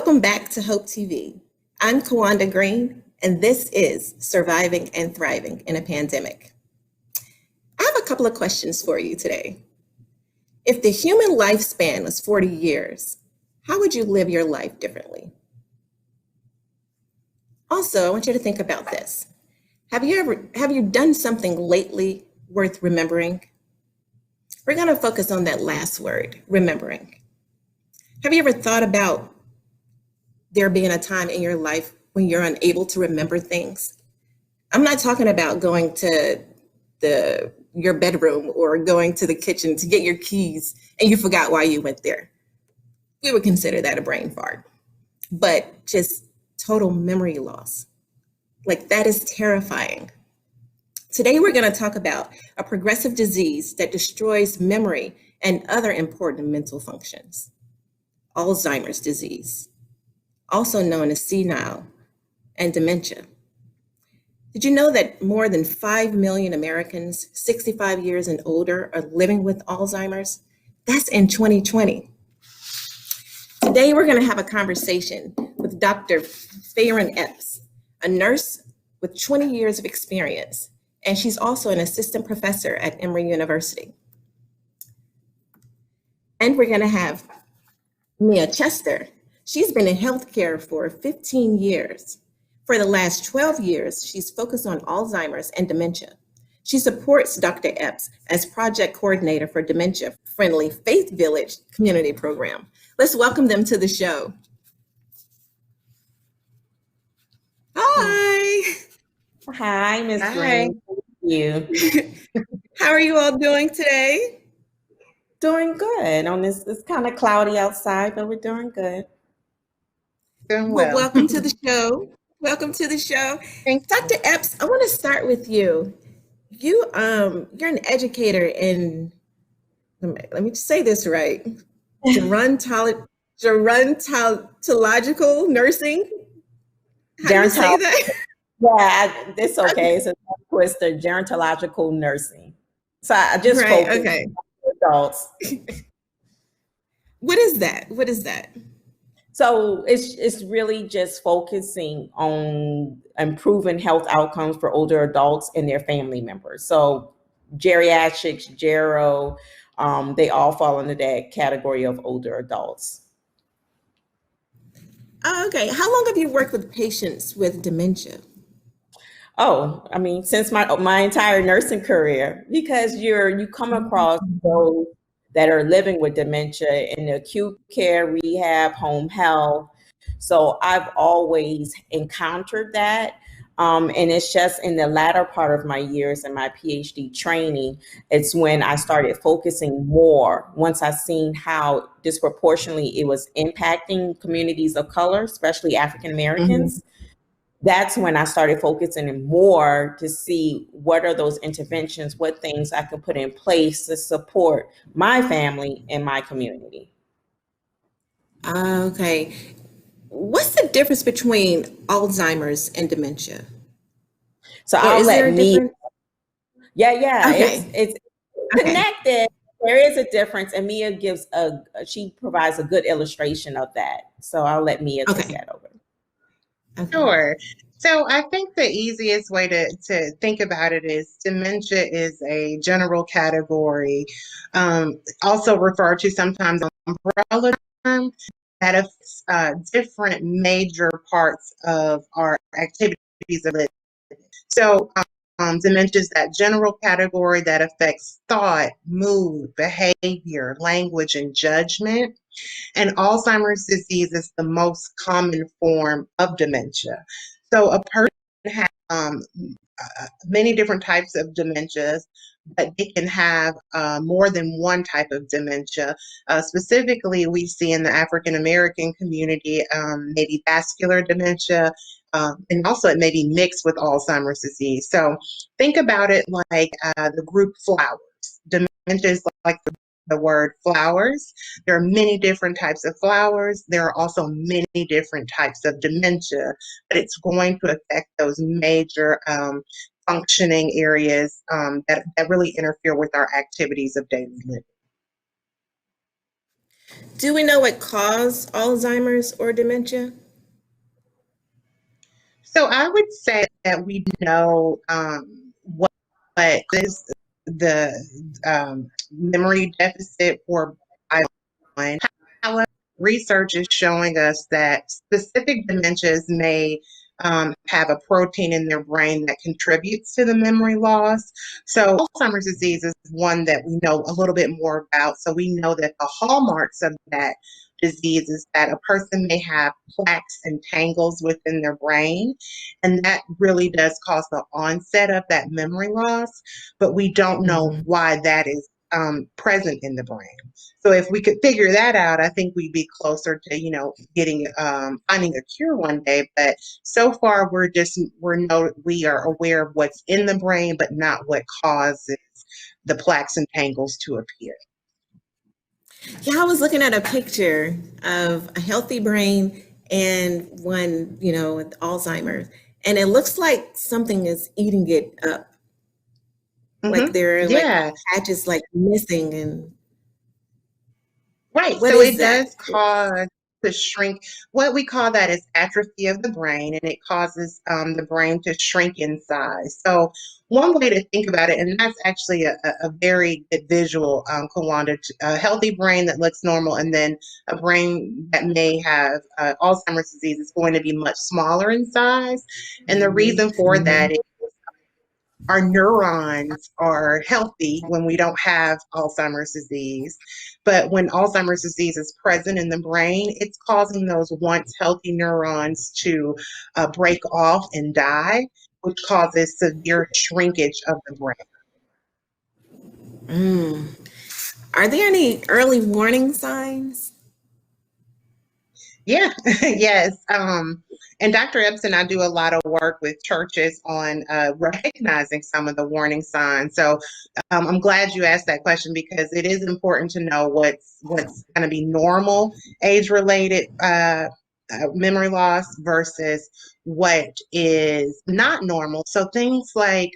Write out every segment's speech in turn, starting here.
Welcome back to Hope TV. I'm Kawanda Green, and this is Surviving and Thriving in a Pandemic. I have a couple of questions for you today. If the human lifespan was 40 years, how would you live your life differently? Also, I want you to think about this. Have you done something lately worth remembering? We're going to focus on that last word, remembering. Have you ever thought about there being a time in your life when you're unable to remember things? I'm not talking about going to your bedroom or going to the kitchen to get your keys and you forgot why you went there. We would consider that a brain fart. But just total memory loss. Like, that is terrifying. Today, we're going to talk about a progressive disease that destroys memory and other important mental functions. Alzheimer's disease, also known as senile and dementia. Did you know that more than 5 million Americans 65 years and older are living with Alzheimer's? That's in 2020. Today, we're going to have a conversation with Dr. Farron Epps, a nurse with 20 years of experience, and she's also an assistant professor at Emory University. And we're going to have Mia Chester. She's been in healthcare for 15 years. For the last 12 years, she's focused on Alzheimer's and dementia. She supports Dr. Epps as project coordinator for dementia-friendly Faith Village community program. Let's welcome them to the show. Hi. Hi, Ms. Green. Thank you. How are you all doing today? Doing good. It's kind of cloudy outside, but we're doing good. Doing well. Well, welcome to the show. Welcome to the show. Dr. Epps, I want to start with you. You're an educator in, let me just say this right, gerontological nursing. How do you say that? Yeah, it's okay. It's a tongue twister, gerontological nursing. So I just focus on adults. What is that? What is that? So it's really just focusing on improving health outcomes for older adults and their family members. So geriatrics, gero, they all fall into that category of older adults. Oh, okay. How long have you worked with patients with dementia? Oh, I mean, since my entire nursing career, because you come across those that are living with dementia in acute care, rehab, home health. So I've always encountered that. And it's just in the latter part of my years in my PhD training, it's when I started focusing more, once I seen how disproportionately it was impacting communities of color, especially African Americans. That's when I started focusing more to see what are those interventions, what things I could put in place to support my family and my community. Okay. What's the difference between Alzheimer's and dementia? So I'll let Mia. Yeah. Okay. It's connected. There is a difference, and Mia she provides a good illustration of that. So I'll let Mia take that over. Okay. Sure. So I think the easiest way to think about it is dementia is a general category, also referred to sometimes umbrella term, that affects different major parts of our activities of living. So dementia is that general category that affects thought, mood, behavior, language, and judgment. And Alzheimer's disease is the most common form of dementia. So a person has many different types of dementias, but they can have more than one type of dementia. Specifically, we see in the African American community, maybe vascular dementia, and also it may be mixed with Alzheimer's disease. So think about it like the group flowers. Dementia is like the word flowers. There are many different types of flowers. There are also many different types of dementia, but it's going to affect those major functioning areas that really interfere with our activities of daily living. Do we know what caused Alzheimer's or dementia? So I would say that we know what is the memory deficit or one. However, research is showing us that specific dementias may have a protein in their brain that contributes to the memory loss. So, Alzheimer's disease is one that we know a little bit more about. So, we know that the hallmarks of that disease is that a person may have plaques and tangles within their brain, and that really does cause the onset of that memory loss, but we don't know Mhm. why that is present in the brain. So if we could figure that out, I think we'd be closer to, getting finding a cure one day. But so far, we are aware of what's in the brain, but not what causes the plaques and tangles to appear. Yeah, I was looking at a picture of a healthy brain and one, with Alzheimer's, and it looks like something is eating it up. Like there are like Yeah. patches like missing, and Right. what So is it that? does cause the shrink. What we call that is atrophy of the brain, and it causes the brain to shrink in size. So one way to think about it, and that's actually a very good visual, Kawanda, a healthy brain that looks normal, and then a brain that may have Alzheimer's disease is going to be much smaller in size. And the Mhm, reason for that mhm, is our neurons are healthy when we don't have Alzheimer's disease. But when Alzheimer's disease is present in the brain, it's causing those once healthy neurons to break off and die, which causes severe shrinkage of the brain. mm. Are there any early warning signs? Yeah, yes. And Dr. Epson, I do a lot of work with churches on recognizing some of the warning signs. So I'm glad you asked that question because it is important to know what's going to be normal age related memory loss versus what is not normal. So things like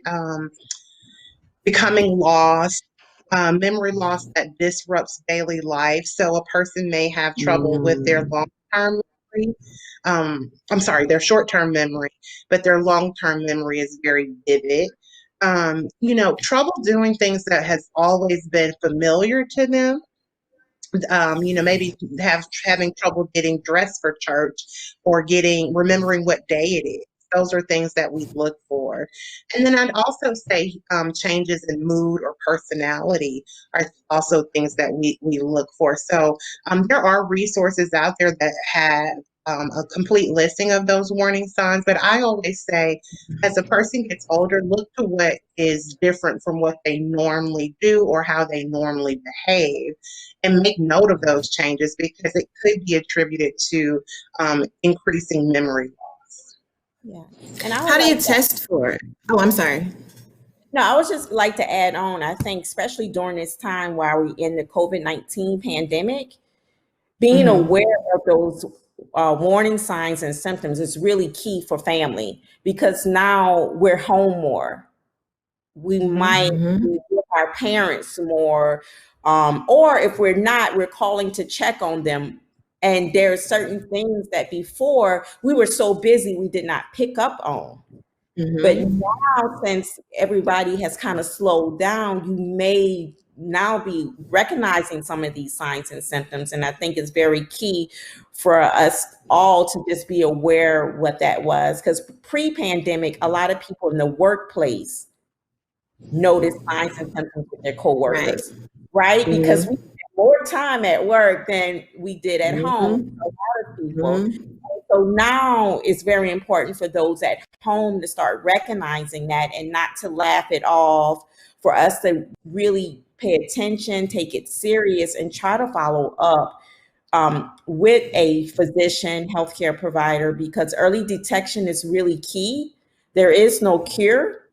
becoming lost, memory loss that disrupts daily life. So a person may have trouble with their Mm, long-term memory. I'm sorry, their short-term memory, but their long-term memory is very vivid. Trouble doing things that has always been familiar to them, maybe having trouble getting dressed for church or remembering what day it is. Those are things that we look for. And then I'd also say changes in mood or personality are also things that we look for. So there are resources out there that have a complete listing of those warning signs. But I always say, as a person gets older, look to what is different from what they normally do or how they normally behave and make note of those changes because it could be attributed to increasing memory loss. Yeah. And I would how do you like to, test for it? Oh, I'm sorry. no, I would just like to add on, I think, especially during this time while we're in the COVID-19 pandemic, being Hmm. aware of those warning signs and symptoms is really key for family because now we're home more. We might Hmm. be with our parents more, or if we're not, we're calling to check on them. And there are certain things that before we were so busy we did not pick up on. But Hmm. now, since everybody has kind of slowed down, you may now be recognizing some of these signs and symptoms. And I think it's very key for us all to just be aware what that was. Because pre-pandemic, a lot of people in the workplace notice signs and symptoms with their Right. coworkers, right? Because we Hmm. spend more time at work than we did at home, a Hmm. lot of people. Hmm. So now it's very important for those at home to start recognizing that and not to laugh it off, for us to really pay attention, take it serious, and try to follow up with a physician, healthcare provider, because early detection is really key. There is no cure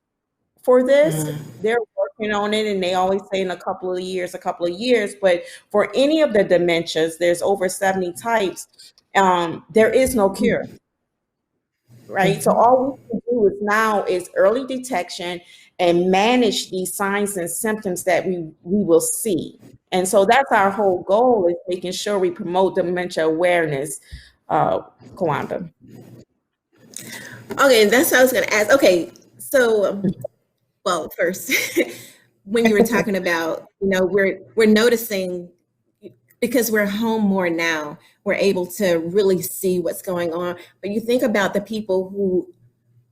for this. They're working on it, and they always say in a couple of years. But for any of the dementias, there's over 70 types. There is no cure, right? So Hmm. all we can do is now is early detection and manage these signs and symptoms that we will see. And so that's our whole goal, is making sure we promote dementia awareness, Kawanda. Okay, that's what I was going to ask. Okay, so well, first, when you were talking about, we're noticing, because we're home more now, we're able to really see what's going on. But you think about the people who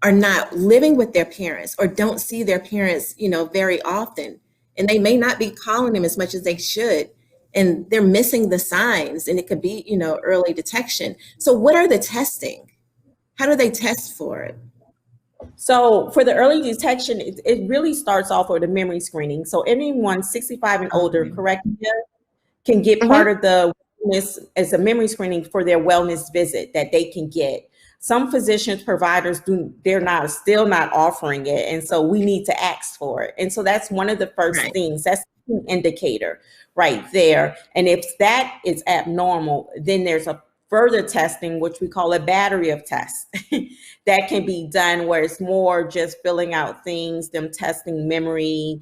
are not living with their parents or don't see their parents, very often, and they may not be calling them as much as they should, and they're missing the signs, and it could be, early detection. So what are the testing? How do they test for it? So for the early detection, it really starts off with a memory screening. So anyone 65 and older, correct, can get part of the wellness as a memory screening for their wellness visit that they can get. Some physicians, providers they're still not offering it. And so we need to ask for it. And so that's one of the first things. That's an indicator right there. And if that is abnormal, then there's a further testing, which we call a battery of tests that can be done, where it's more just filling out things, them testing memory,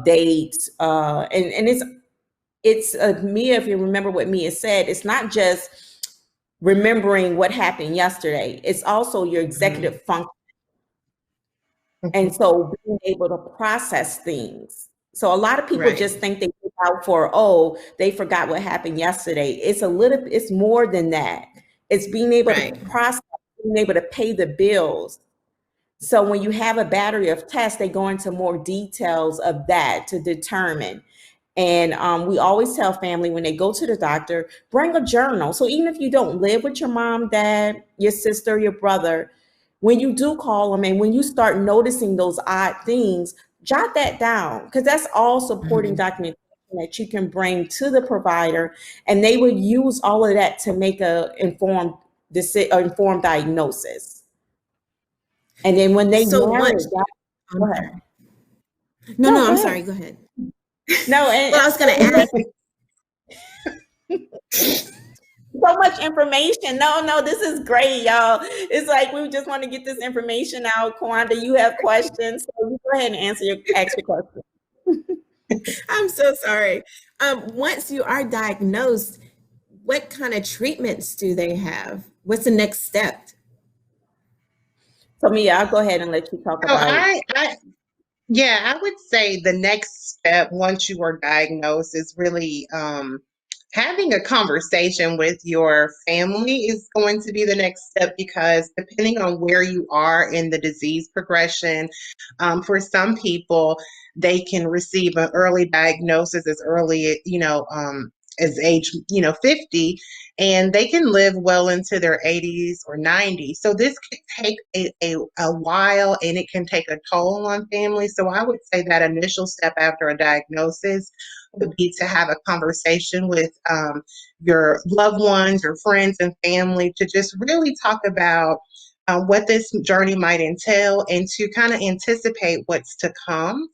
dates, and it's Mia, if you remember what Mia said, it's not just remembering what happened yesterday, it's also your executive function. And so being able to process things. So a lot of people just think they look out for, they forgot what happened yesterday. It's more than that. It's being able to process, being able to pay the bills. So when you have a battery of tests, they go into more details of that to determine. And we always tell family, when they go to the doctor, bring a journal. So even if you don't live with your mom, dad, your sister, your brother, when you do call them and when you start noticing those odd things, jot that down, because that's all supporting documentation that you can bring to the provider, and they will use all of that to make a informed diagnosis. And then when they So narrow once, it down, go ahead. No, I'm go sorry. ahead. Go ahead. No, and Well, I was going to ask. So much information. No, this is great, y'all. It's like we just want to get this information out. Kawanda, you have questions, so you go ahead and ask your question. I'm so sorry. Once you are diagnosed, what kind of treatments do they have? What's the next step? So Mia, I'll go ahead and let you talk about it. I would say the next step once you are diagnosed is really having a conversation with your family is going to be the next step, because depending on where you are in the disease progression, for some people, they can receive an early diagnosis as early, as age, 50, and they can live well into their 80s or 90s. So this could take a while, and it can take a toll on families. So I would say that initial step after a diagnosis would be to have a conversation with your loved ones, your friends and family, to just really talk about what this journey might entail and to kind of anticipate what's to come.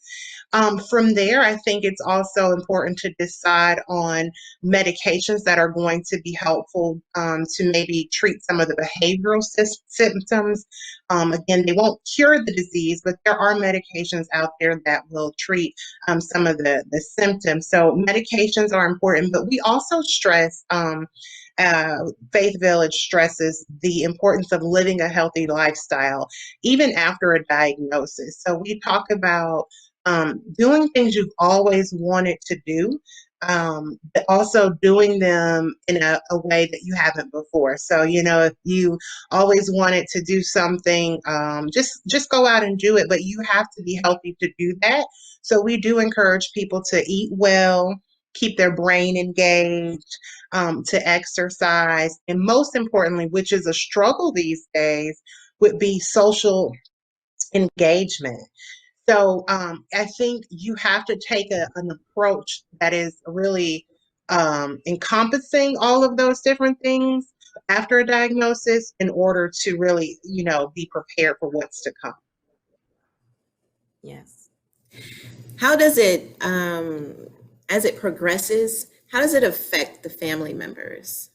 From there, I think it's also important to decide on medications that are going to be helpful to maybe treat some of the behavioral symptoms. Again, they won't cure the disease, but there are medications out there that will treat some of the symptoms. So medications are important, but we also stress Faith Village stresses the importance of living a healthy lifestyle, even after a diagnosis. So we talk about doing things you've always wanted to do, but also doing them in a way that you haven't before. So, if you always wanted to do something, just go out and do it, but you have to be healthy to do that. So we do encourage people to eat well, keep their brain engaged, to exercise, and most importantly, which is a struggle these days, would be social engagement. So I think you have to take an approach that is really encompassing all of those different things after a diagnosis in order to really, be prepared for what's to come. Yes. How does it, as it progresses, how does it affect the family members?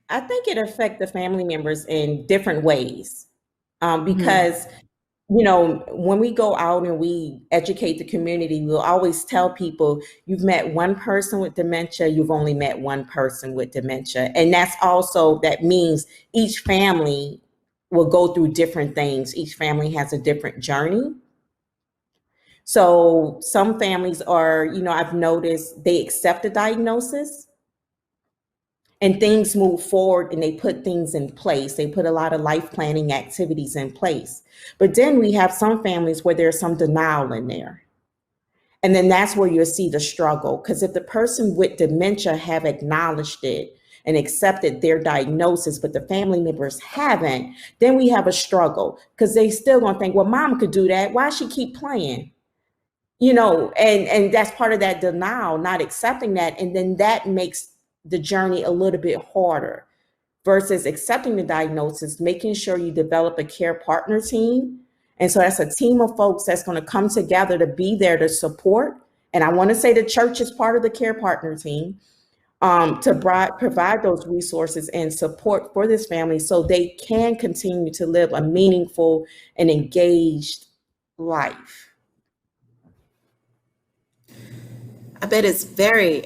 I think it affects the family members in different ways, because when we go out and we educate the community, we'll always tell people, you've met one person with dementia, you've only met one person with dementia. And that means each family will go through different things. Each family has a different journey. So some families I've noticed they accept the diagnosis and things move forward and they put things in place. They put a lot of life planning activities in place. But then we have some families where there's some denial in there. And then that's where you'll see the struggle. Because if the person with dementia have acknowledged it and accepted their diagnosis, but the family members haven't, then we have a struggle because they still gonna think, well, mom could do that. Why she keep playing? And that's part of that denial, not accepting that. And then that makes the journey a little bit harder versus accepting the diagnosis, making sure you develop a care partner team. And so that's a team of folks that's going to come together to be there to support. And I want to say the church is part of the care partner team to provide those resources and support for this family so they can continue to live a meaningful and engaged life. I bet it's very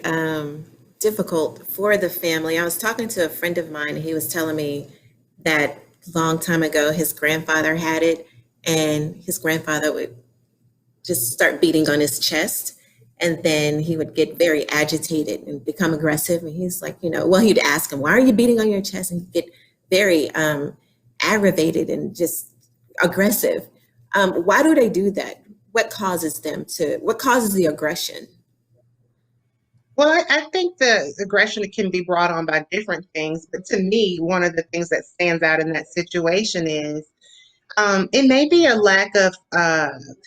difficult for the family. I was talking to a friend of mine, and he was telling me that long time ago, his grandfather had it, and his grandfather would just start beating on his chest. And then he would get very agitated and become aggressive. And he's like, he'd ask him, why are you beating on your chest? And he'd get very aggravated and just aggressive. Why do they do that? What causes the aggression? Well, I think the aggression can be brought on by different things. But to me, one of the things that stands out in that situation is it may be a lack of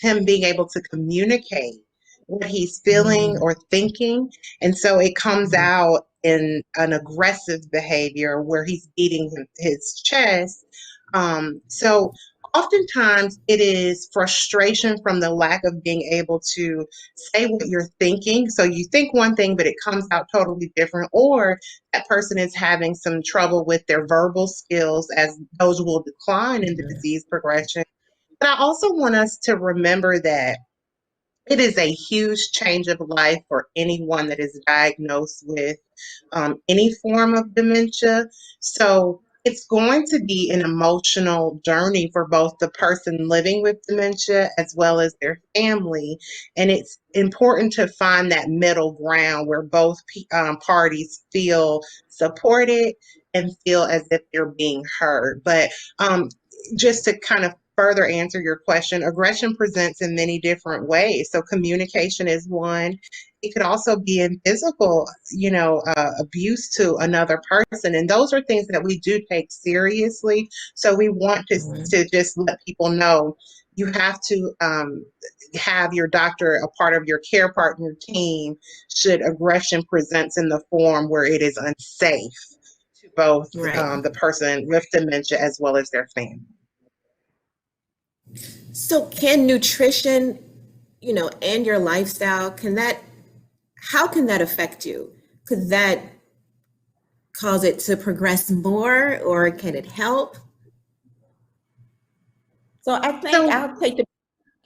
him being able to communicate what he's feeling or thinking. And so it comes out in an aggressive behavior where he's beating his chest. So oftentimes it is frustration from the lack of being able to say what you're thinking. So you think one thing, but it comes out totally different, or that person is having some trouble with their verbal skills as those will decline in the disease progression. But I also want us to remember that it is a huge change of life for anyone that is diagnosed with any form of dementia. So it's going to be an emotional journey for both the person living with dementia as well as their family. And it's important to find that middle ground where both parties feel supported and feel as if they're being heard. But just to kind of further answer your question, aggression presents in many different ways. So communication is one. It could also be in physical, abuse to another person. And those are things that we do take seriously. So we want to just let people know you have to have your doctor a part of your care partner team should aggression presents in the form where it is unsafe to both the person with dementia as well as their family. So can nutrition, and your lifestyle, how can that affect you? Could that cause it to progress more, or can it help? So I think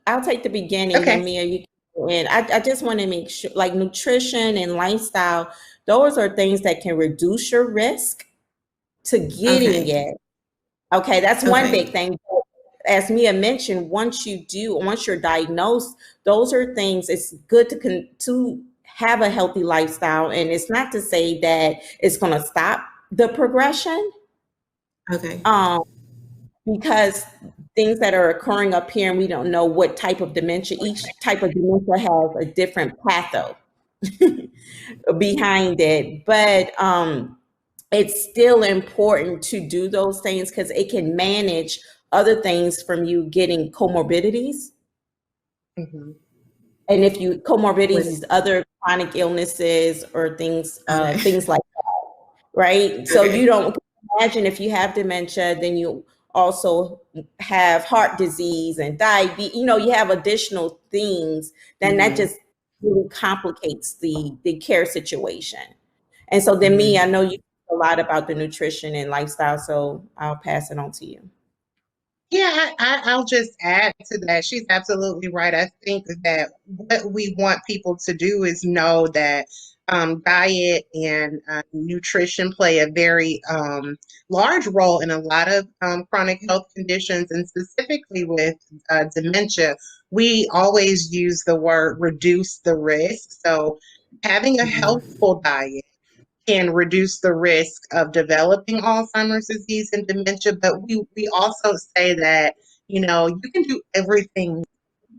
I'll take the beginning, okay. and Mia, you can. And I just want to make sure, like nutrition and lifestyle, those are things that can reduce your risk to getting it. Okay, that's one big thing. As Mia mentioned, once you're diagnosed, those are things. It's good to have a healthy lifestyle, and it's not to say that it's going to stop the progression. Okay. Because things that are occurring up here, and we don't know what type of dementia. Each type of dementia has a different patho behind it, but it's still important to do those things because it can manage other things from you getting comorbidities. Mm-hmm. And if you comorbidities, other chronic illnesses or things like that, right? So you don't imagine if you have dementia, then you also have heart disease and diabetes. You have additional things, then that just really complicates the care situation. And so then I know you know a lot about the nutrition and lifestyle, so I'll pass it on to you. Yeah, I'll just add to that. She's absolutely right. I think that what we want people to do is know that diet and nutrition play a very large role in a lot of chronic health conditions, and specifically with dementia. We always use the word reduce the risk. So, having a healthful diet can reduce the risk of developing Alzheimer's disease and dementia. But we also say that, you can do everything,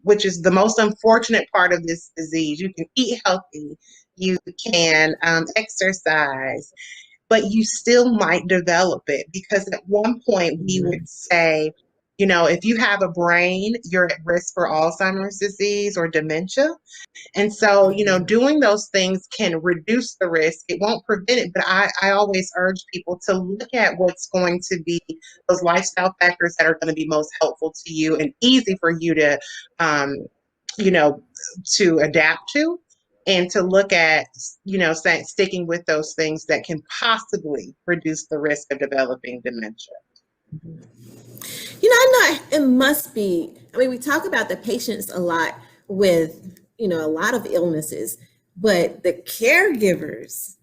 which is the most unfortunate part of this disease. You can eat healthy, you can exercise, but you still might develop it because at one point we would say, if you have a brain, you're at risk for Alzheimer's disease or dementia. And so, doing those things can reduce the risk. It won't prevent it, but I always urge people to look at what's going to be those lifestyle factors that are going to be most helpful to you and easy for you to, you know, to adapt to, and to look at, sticking with those things that can possibly reduce the risk of developing dementia. I know it must be. I mean, we talk about the patients a lot with, a lot of illnesses, but the caregivers,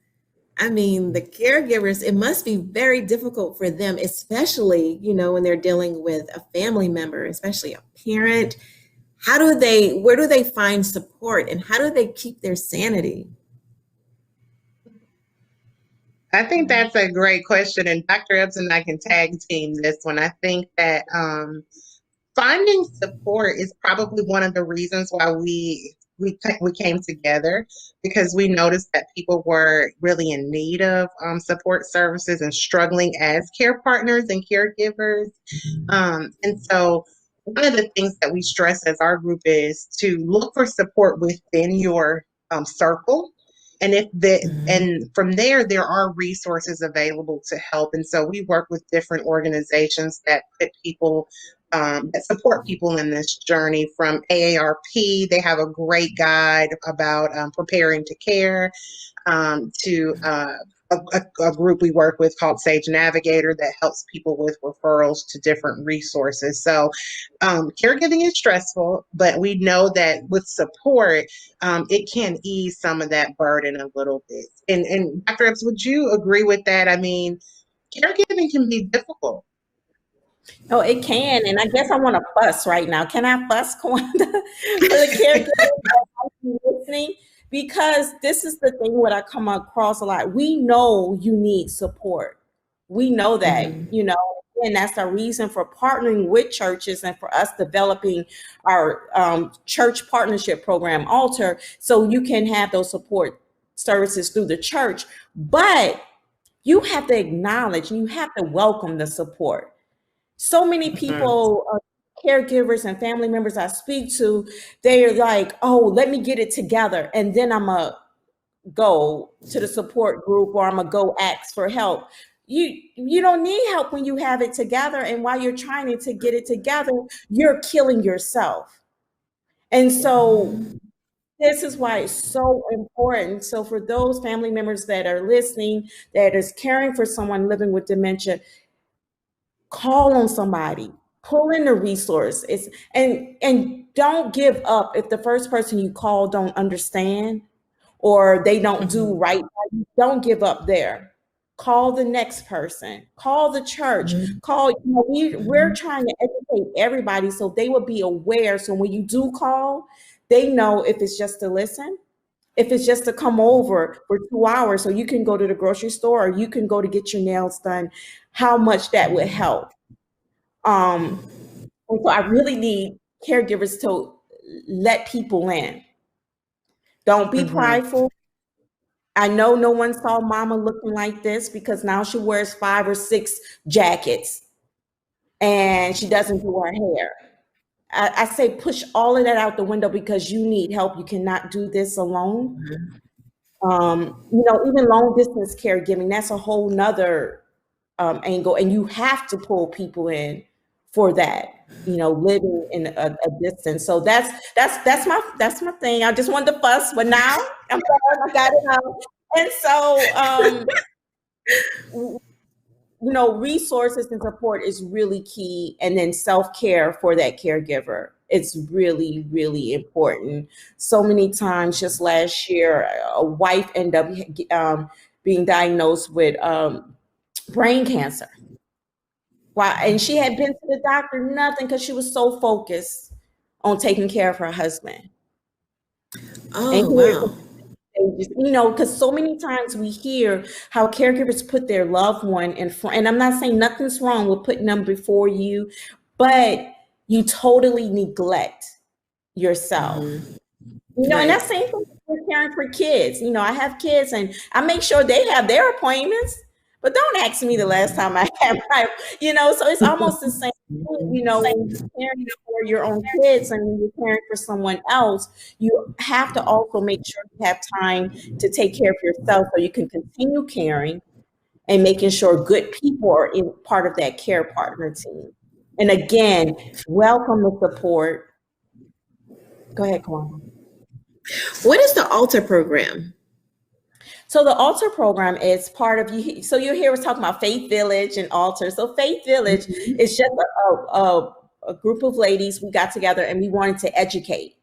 it must be very difficult for them, especially, when they're dealing with a family member, especially a parent. Where do they find support and how do they keep their sanity? I think that's a great question, and Dr. Ebbs and I can tag team this one. I think that finding support is probably one of the reasons why we came together, because we noticed that people were really in need of support services and struggling as care partners and caregivers. And so one of the things that we stress as our group is to look for support within your circle. And from there are resources available to help. And so we work with different organizations that put people that support people in this journey. From AARP, they have a great guide about preparing to care, to a group we work with called Sage Navigator that helps people with referrals to different resources. So caregiving is stressful, but we know that with support, it can ease some of that burden a little bit. And Dr. Epps, would you agree with that? I mean, caregiving can be difficult. Oh, it can. And I guess I want to fuss right now. Can I fuss, Kawanda, for the caregivers that might be listening? Because this is the thing what I come across a lot. We know you need support. We know that, and that's the reason for partnering with churches and for us developing our church partnership program, Alter, so you can have those support services through the church. But you have to acknowledge, you have to welcome the support. So many people, caregivers and family members I speak to, they're like, oh, let me get it together. And then I'm going to go to the support group or I'm going to go ask for help. You don't need help when you have it together. And while you're trying to get it together, you're killing yourself. And so this is why it's so important. So for those family members that are listening, that is caring for someone living with dementia, call on somebody, pull in the resources, and don't give up if the first person you call don't understand or they don't do right. Don't give up there. Call the next person, call the church, we're trying to educate everybody so they will be aware. So when you do call, they know if it's just to listen, if it's just to come over for 2 hours so you can go to the grocery store or you can go to get your nails done, how much that would help. And so I really need caregivers to let people in. Don't be prideful. I know no one saw mama looking like this because now she wears 5 or 6 jackets and she doesn't do her hair. I say push all of that out the window because you need help. You cannot do this alone. Even long distance caregiving, that's a whole nother angle. And you have to pull people in for that, living in a distance. So that's my thing. I just wanted to fuss, but now I got it out. And so, resources and support is really key. And then self-care for that caregiver. It's really, really important. So many times, just last year, a wife ended up being diagnosed with brain cancer. Wow. And she had been to the doctor, nothing, because she was so focused on taking care of her husband. Oh, wow. Because so many times we hear how caregivers put their loved one in front. And I'm not saying nothing's wrong with putting them before you, but you totally neglect yourself. And that's the same thing with caring for kids. I have kids and I make sure they have their appointments, but don't ask me the last time I had my, so it's almost the same thing, when you're caring for your own kids and when you're caring for someone else, you have to also make sure you have time to take care of yourself so you can continue caring and making sure good people are in part of that care partner team. And again, welcome the support. Go ahead, Kawana. What is the Alter program? So the Alter program is part of you. So you hear us talking about Faith Village and Alter. So Faith Village is just a group of ladies. We got together and we wanted to educate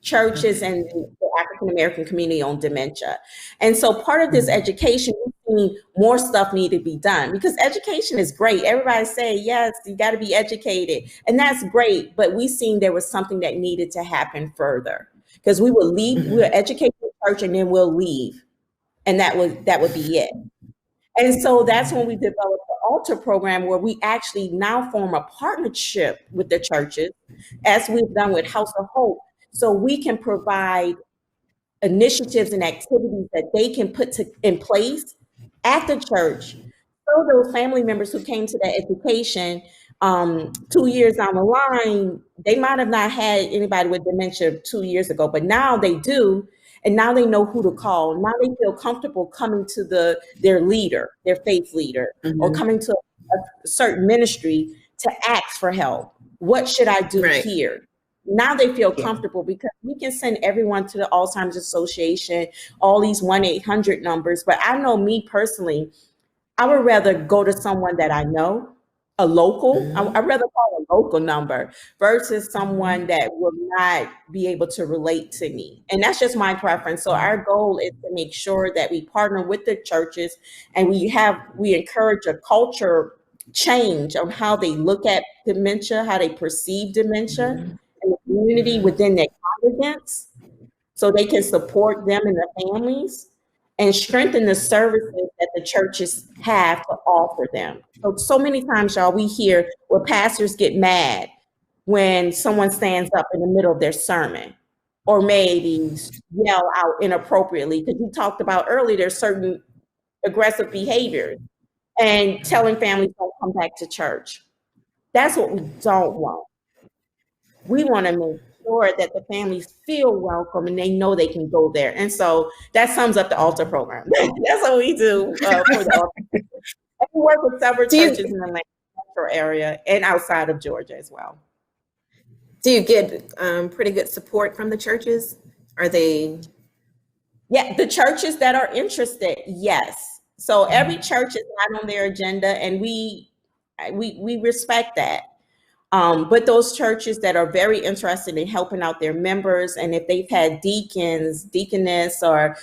churches and the African American community on dementia. And so part of this education, we've seen more stuff need to be done because education is great. Everybody say, yes, you got to be educated. And that's great. But we seen there was something that needed to happen further because we will leave, we'll educate the church and then we'll leave. And that would be it. And so that's when we developed the Alter program where we actually now form a partnership with the churches as we've done with House of Hope. So we can provide initiatives and activities that they can put in place at the church. So those family members who came to that education 2 years down the line, they might have not had anybody with dementia 2 years ago, but now they do. And now they know who to call. Now they feel comfortable coming to their leader, their faith leader, or coming to a certain ministry to ask for help. What should I do here? Now they feel comfortable because we can send everyone to the Alzheimer's Association, all these 1-800 numbers. But I know me personally, I would rather go to someone that I know, a local. I'd rather call a local number versus someone that will not be able to relate to me. And that's just my preference. So our goal is to make sure that we partner with the churches and we encourage a culture change on how they look at dementia, how they perceive dementia and the community within their congregants so they can support them and their families and strengthen the services that the churches have to offer them. So many times, y'all, we hear where pastors get mad when someone stands up in the middle of their sermon or maybe yell out inappropriately, because we talked about earlier, there's certain aggressive behaviors and telling families don't come back to church. That's what we don't want. We want to make sure that the families feel welcome and they know they can go there. And so that sums up the Alter program. That's what we do for the Alter. And we work with several churches in the metro area and outside of Georgia as well. Do you get pretty good support from the churches? Are they? Yeah, the churches that are interested, yes. So every church is not on their agenda, and we respect that. But those churches that are very interested in helping out their members, and if they've had deacons, deaconess, or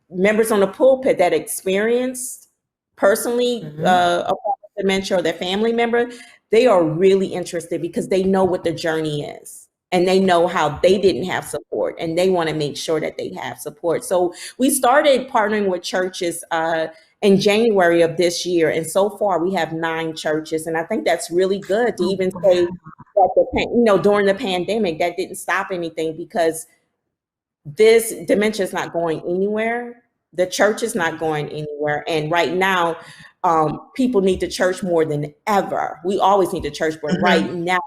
members on the pulpit that experienced personally a dementia or their family member, they are really interested because they know what the journey is and they know how they didn't have support and they want to make sure that they have support. So we started partnering with churches in January of this year. And so far we have 9 churches. And I think that's really good to even say that during the pandemic, that didn't stop anything because this dementia is not going anywhere. The church is not going anywhere. And right now, people need the church more than ever. We always need the church, but right now,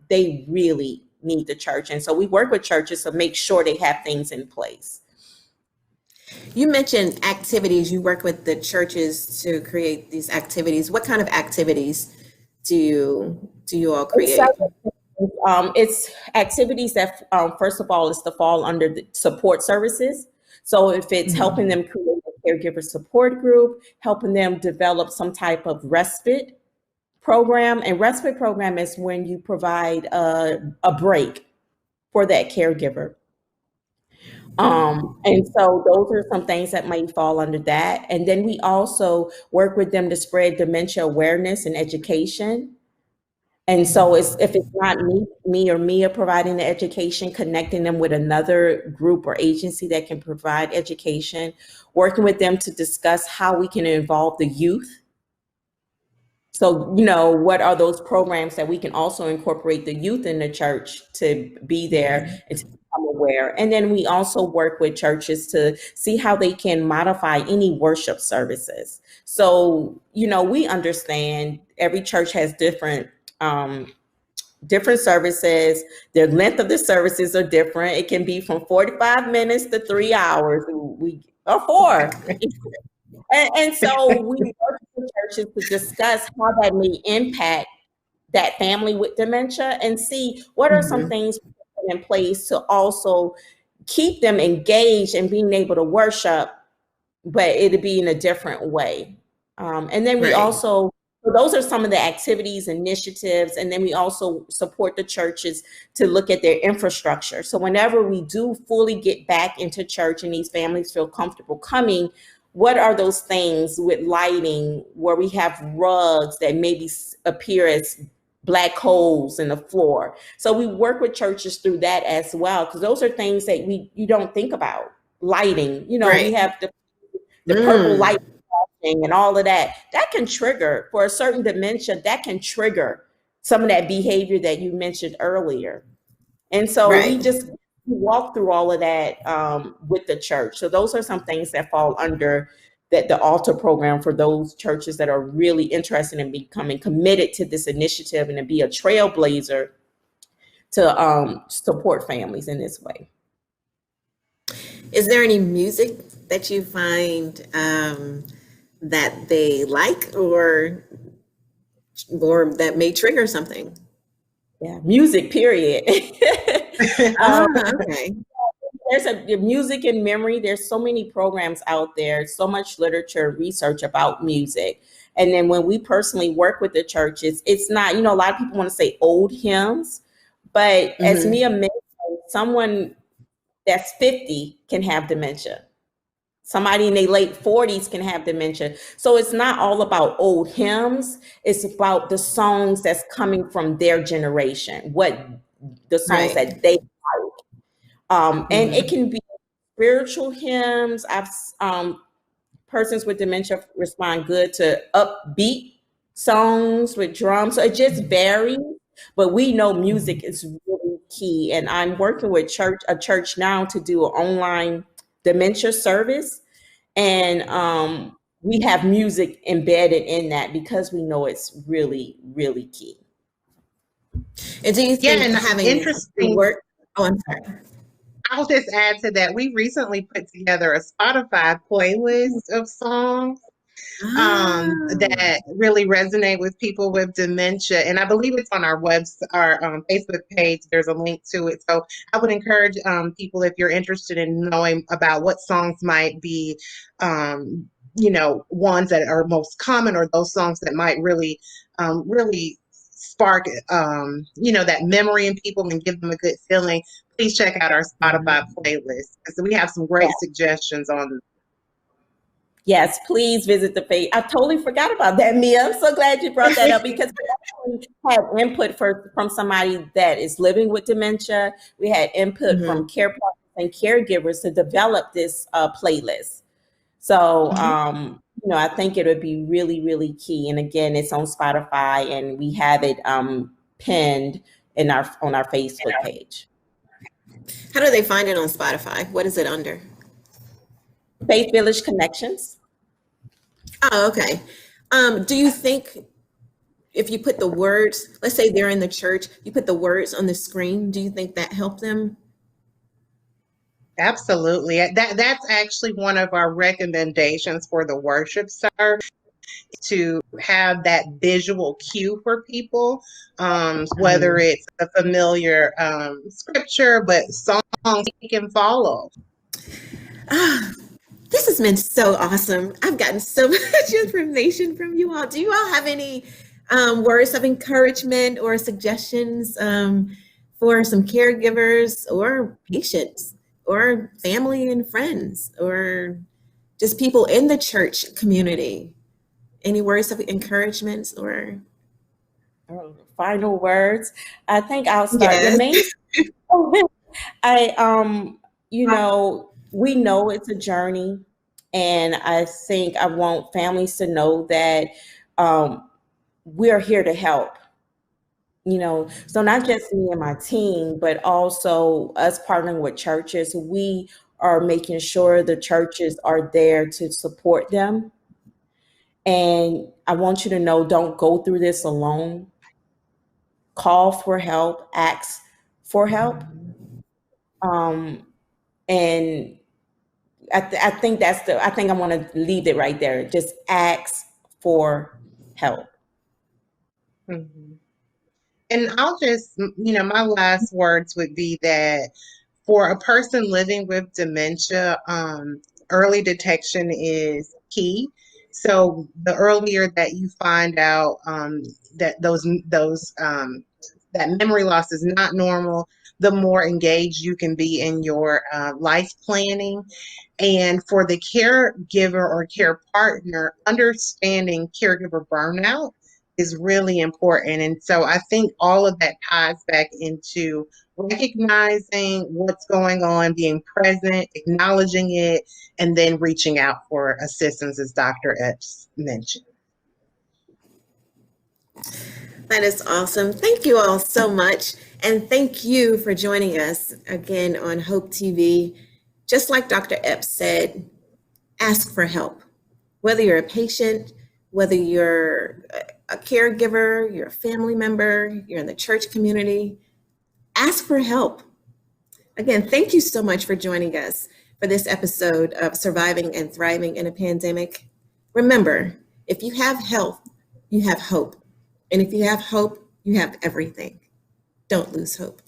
they really need the church. And so we work with churches to make sure they have things in place. You mentioned activities. You work with the churches to create these activities. What kind of activities do you all create? It's activities that, first of all, is to fall under the support services. So if it's helping them create a caregiver support group, helping them develop some type of respite program. And respite program is when you provide a break for that caregiver. And so those are some things that might fall under that. And then we also work with them to spread dementia awareness and education. And so if it's not me or Mia providing the education, connecting them with another group or agency that can provide education, working with them to discuss how we can involve the youth. So, what are those programs that we can also incorporate the youth in the church to be there and to become aware? And then we also work with churches to see how they can modify any worship services. So, we understand every church has different services. The length of the services are different. It can be from 45 minutes to 3 hours or 4. And so we work with churches to discuss how that may impact that family with dementia and see what are some things we can put in place to also keep them engaged and being able to worship, but it'll be in a different way. And then we also, so those are some of the activities, initiatives, and then we also support the churches to look at their infrastructure. So whenever we do fully get back into church and these families feel comfortable coming, what are those things with lighting where we have rugs that maybe appear as black holes in the floor? So we work with churches through that as well, because those are things that you don't think about. Lighting, we have the purple light and all of that can trigger for a certain dementia, that can trigger some of that behavior that you mentioned earlier. And so we just walk through all of that with the church. So those are some things that fall under the altar program for those churches that are really interested in becoming committed to this initiative and to be a trailblazer to support families in this way. Is there any music that you find that they like or that may trigger something? Yeah, music, period. Okay. There's the music and memory. There's so many programs out there, so much literature, research about music. And then when we personally work with the churches, it's not, a lot of people want to say old hymns, but as Mia mentioned, someone that's 50 can have dementia. Somebody in their late 40s can have dementia. So it's not all about old hymns. It's about the songs that's coming from their generation, what the songs that they like. And it can be spiritual hymns. Persons with dementia respond good to upbeat songs with drums. So it just varies, but we know music is really key. And I'm working with a church now to do an online dementia service. And we have music embedded in that because we know it's really, really key. And do you think having interesting work? Oh, I'm sorry. I'll just add to that. We recently put together a Spotify playlist of songs that really resonate with people with dementia, and I believe it's on our Facebook page. There's a link to it, so I would encourage people, if you're interested in knowing about what songs might be, ones that are most common, or those songs that might really spark that memory in people and give them a good feeling. Please check out our Spotify playlist, because we have some great suggestions on. Yes, please visit the page. I totally forgot about that, Mia. I'm so glad you brought that up, because we actually had input from somebody that is living with dementia. We had input from care partners and caregivers to develop this playlist. So, I think it would be really, really key. And again, it's on Spotify, and we have it pinned on our Facebook page. How do they find it on Spotify? What is it under? Faith Village Connections. Oh, okay. Do you think if you put the words, let's say they're in the church, you put the words on the screen, do you think that helped them? Absolutely. That's actually one of our recommendations for the worship service, to have that visual cue for people, whether it's a familiar scripture, but songs you can follow. This has been so awesome. I've gotten so much information from you all. Do you all have any words of encouragement or suggestions for some caregivers or patients or family and friends or just people in the church community? Any words of encouragement or? Final words. I think I'll start. The Yes. main, I you know, we know it's a journey, and I think I want families to know that we're here to help. So not just me and my team, but also us partnering with churches. We are making sure the churches are there to support them. And I want you to know, don't go through this alone. Call for help, ask for help. Um, and I think I think I want to leave it right there. Just ask for help. Mhm. And I'll just, my last words would be that for a person living with dementia, early detection is key. So the earlier that you find out that that memory loss is not normal, the more engaged you can be in your life planning. And for the caregiver or care partner, understanding caregiver burnout is really important. And so I think all of that ties back into recognizing what's going on, being present, acknowledging it, and then reaching out for assistance, as Dr. Epps mentioned. That is awesome. Thank you all so much. And thank you for joining us again on Hope TV. Just like Dr. Epps said, ask for help. Whether you're a patient, whether you're a caregiver, you're a family member, you're in the church community, ask for help. Again, thank you so much for joining us for this episode of Surviving and Thriving in a Pandemic. Remember, if you have health, you have hope. And if you have hope, you have everything. Don't lose hope.